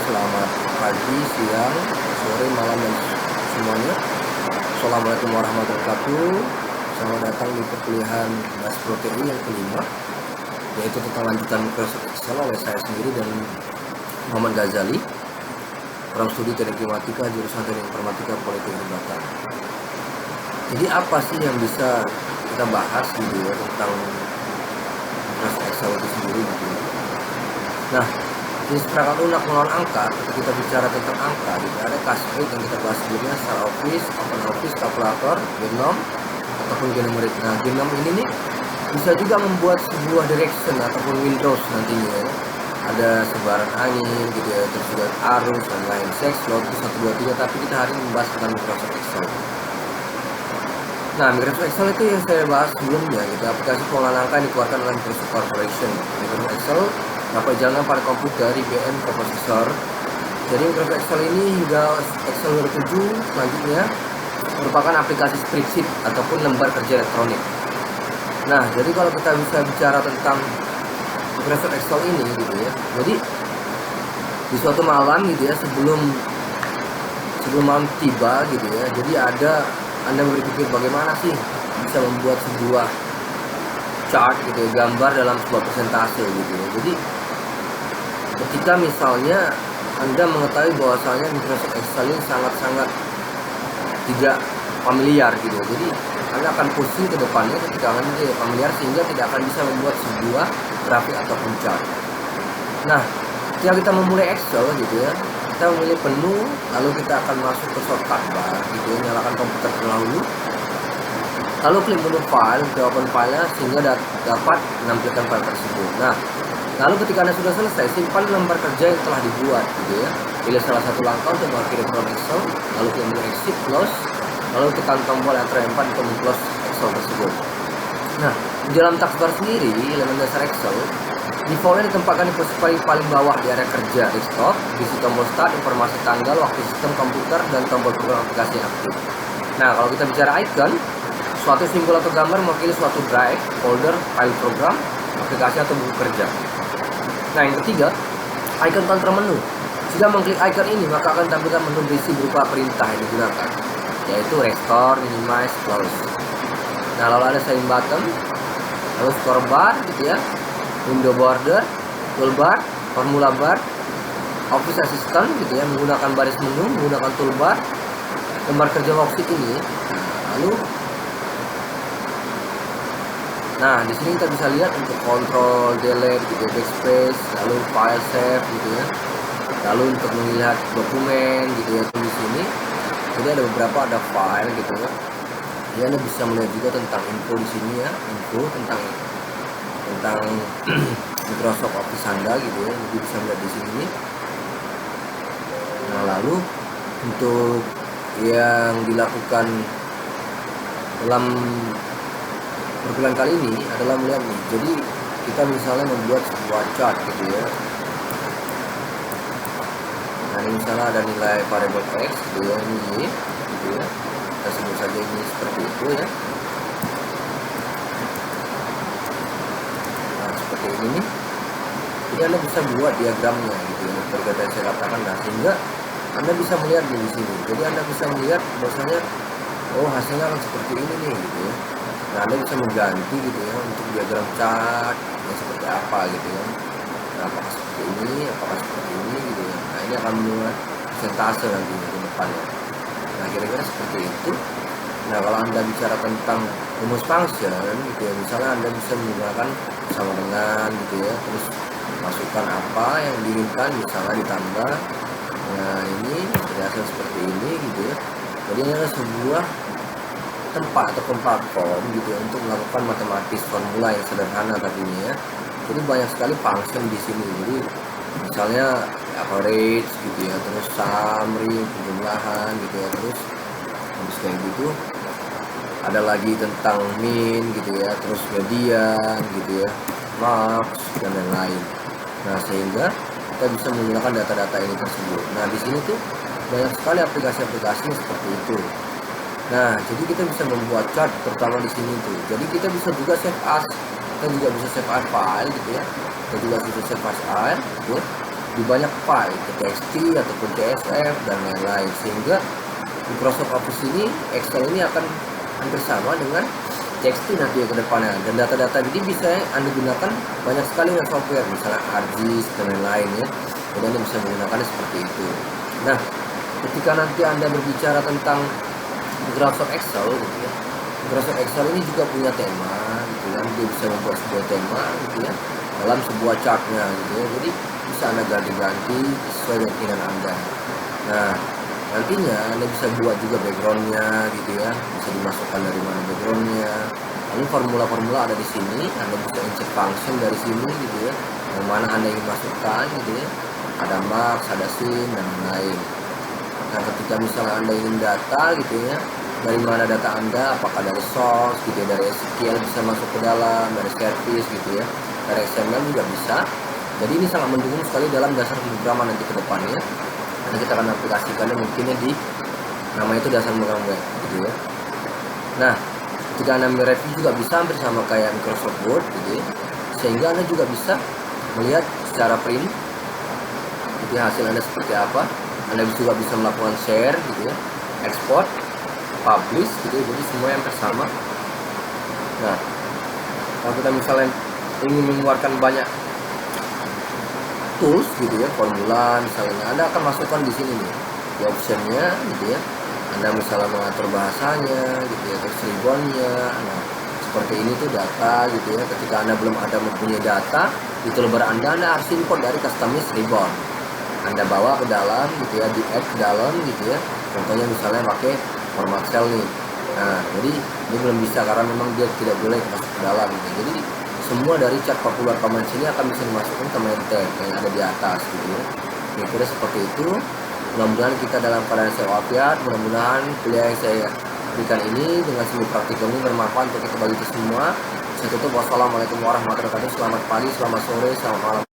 selamat pagi, siang, sore, malam, dan semuanya. Assalamualaikum warahmatullahi wabarakatuh. Selamat datang di perkuliahan Bahas Protein yang kelima, yaitu tentang lanjutan Microsoft Excel oleh saya sendiri dan Muhammad Ghazali, Program Studi Teknik Informatika, jurusan Teknik Informatika Politeknik Batam. Jadi apa sih yang bisa kita bahas gitu ya tentang Microsoft Excel itu sendiri gitu ya. Nah, jenis perangkat lunak melawan angka, ketika kita bicara tentang angka, gitu, ada Cascade yang kita bahas sebelumnya, Star Office, OpenOffice, Calculator, Genome, ataupun Genomic. Nah, Genome ini nih bisa juga membuat sebuah direction ataupun Windows nantinya ya. Ada sebaran angin gitu ya, terus juga arus dan lain, Sexlot, 1, 2, 3, tapi kita hari ini membahas tentang Microsoft Excel. Nah, Microsoft Excel itu yang saya bahas sebelumnya gitu, aplikasi pengolahan angka yang dikeluarkan oleh Microsoft Corporation. Microsoft Excel dapat dijalankan pada komputer IBM Coprocessor. Jadi Microsoft Excel ini hingga Excel 2007 selanjutnya merupakan aplikasi spreadsheet ataupun lembar kerja elektronik. Nah, jadi kalau kita bisa bicara tentang Microsoft Excel ini gitu ya, jadi di suatu malam gitu ya, sebelum malam tiba gitu ya, jadi Anda berpikir bagaimana sih bisa membuat sebuah chart gitu ya, gambar dalam sebuah presentase gitu ya. Jadi ketika misalnya Anda mengetahui bahwasanya Microsoft Excel ini sangat-sangat tidak familiar gitu ya. Jadi Anda akan pusing ke depannya ketika Anda tidak familiar, sehingga tidak akan bisa membuat sebuah grafik ataupun chart. Nah, ketika kita memulai Excel gitu ya, kita memilih menu, lalu kita akan masuk ke shortcut bar gitu ya, nyalakan komputer terlebih dahulu, lalu klik menu file, ke open filenya sehingga dapat menampilkan file tersebut. Nah, lalu ketika Anda sudah selesai, simpan lembar kerja yang telah dibuat gitu ya. Pilih salah satu langkah untuk mengakhiri program Excel, lalu klik menu exit, close, lalu tekan tombol Enter 4 untuk men-close Excel tersebut. Nah, di dalam taskbar sendiri, elemen dasar Excel defaultnya ditempatkan di posisi paling bawah di area kerja desktop, isi tombol start, informasi tanggal, waktu sistem komputer, dan tombol program aplikasi yang aktif. Nah, kalau kita bicara icon, suatu simbol atau gambar mewakili suatu drive, folder, file program, aplikasi atau buku kerja. Nah, yang ketiga, icon kontrol menu. Jika mengklik icon ini, maka akan tampilkan menu berisi berupa perintah yang digunakan, yaitu restore, minimize, close. Nah, lalu ada setting button, lalu scroll bar gitu ya, window border, toolbar, formula bar, office assistant gitu ya, menggunakan baris menu, menggunakan toolbar, lembar kerja worksheet ini. Nah, di sini kita bisa lihat untuk control, delete, gitu, backspace, lalu file save gitu ya. Lalu untuk melihat dokumen gitu ya, di sini. Jadi ada beberapa file gitu ya. Jadi Anda bisa melihat juga tentang info di sini ya, info tentang Microsoft Office Anda gitu ya. Jadi bisa melihat di sini. Nah, lalu untuk yang dilakukan dalam perkuliahan kali ini adalah melihat nih. Jadi kita misalnya membuat sebuah chart gitu ya. Nah, ini misalnya ada nilai variable X gitu ya, ini Y gitu ya. Kita sebut saja ini seperti itu ya. Nah, seperti ini nih. Jadi Anda bisa buat diagramnya gitu ya, seperti yang saya katakan. Nah, sehingga Anda bisa melihat di sini. Jadi Anda bisa melihat bahwasanya hasilnya akan seperti ini nih gitu ya. Nah, Anda bisa mengganti gitu ya untuk diagram chart yang seperti apa gitu ya. Nah, apakah seperti ini, apakah seperti ini gitu ya. Nah, ini akan membuat presentase nanti ke depannya. Nah, kira-kira seperti itu. Nah, kalau Anda bicara tentang rumus function gitu ya, misalnya Anda bisa menggunakan sama dengan gitu ya, terus masukkan apa yang diinginkan, misalnya ditambah. Nah, ini hasil seperti ini gitu ya. Jadi ini adalah sebuah tempat atau platform gitu ya untuk melakukan matematis formula yang sederhana tadinya ya. Jadi banyak sekali function di sini. Jadi misalnya average gitu ya, terus summary, penjumlahan gitu ya, terus habis kayak gitu ada lagi tentang min gitu ya, terus median gitu ya, max dan lain-lain. Nah, sehingga kita bisa menggunakan data-data ini tersebut. Nah, di sini tuh banyak sekali aplikasi-aplikasi seperti itu. Nah, jadi kita bisa membuat chart terutama di sini tuh. Jadi kita bisa juga save as, kita juga bisa save as file gitu ya. Kita juga bisa save as file gitu. lebih banyak file ke TXT ataupun CSV dan lain-lain, sehingga Microsoft Office ini, Excel ini akan hampir sama dengan TXT nanti ke depannya, dan data-data ini bisa Anda gunakan banyak sekali dengan software, misalnya ArcGIS dan lain-lain ya. Jadi Anda bisa menggunakannya seperti itu. Nah, ketika nanti Anda berbicara tentang Microsoft Excel gitu ya, Microsoft Excel ini juga punya tema gitu ya, dia bisa membuat sebuah tema gitu ya dalam sebuah chartnya gitu ya, jadi bisa Anda ganti-ganti sesuai dengan keinginan Anda. Nah, nantinya Anda bisa buat juga backgroundnya gitu ya, bisa dimasukkan dari mana backgroundnya, lalu formula-formula ada di sini, Anda bisa insert function dari sini gitu ya, yang mana Anda ingin masukkan gitu ya, ada max, ada sin dan lain-lain. Nah, ketika misalnya Anda ingin data gitu ya, dari mana data Anda, apakah dari source gitu ya, dari SQL bisa masuk ke dalam, dari service gitu ya, dari XML juga bisa. Jadi ini sangat mendukung sekali dalam dasar pemrograman nanti ke depannya. Nanti kita akan aplikasikannya mungkinnya di nama itu dasar pemrograman web gitu ya. Nah, ketika Anda mereview juga bisa hampir sama kayak Microsoft Word gitu ya, sehingga Anda juga bisa melihat secara print gitu ya, hasil Anda seperti apa. Anda juga bisa melakukan share gitu ya, export, publish gitu ya, jadi semua yang bersama. Nah, kalau kita misalnya ingin mengeluarkan banyak tools gitu ya, formula misalnya, Anda akan masukkan di sini nih, di optionnya gitu ya. Anda misalnya mengatur bahasanya gitu ya, terus ribbonnya. Nah, seperti ini tuh data gitu ya. Ketika Anda belum ada mempunyai data di toolbar Anda harus import dari customize ribbon. Anda bawa ke dalam gitu ya, di add ke dalam gitu ya. Contohnya misalnya pakai format cell nih. Nah, jadi ini belum bisa karena memang dia tidak boleh masuk ke dalam gitu. Jadi semua dari chart popular commands ini akan bisa dimasukkan ke main tab yang ada di atas gitu ya. Kira-kira seperti itu. Mudah-mudahan kita dalam keadaan sehat walafiat. Mudah-mudahan kuliah yang saya berikan ini dengan semi praktikal ini bermanfaat untuk kita bagi kita semua. Saya tutup. Wassalamualaikum warahmatullahi wabarakatuh. Selamat pagi, selamat sore, selamat malam.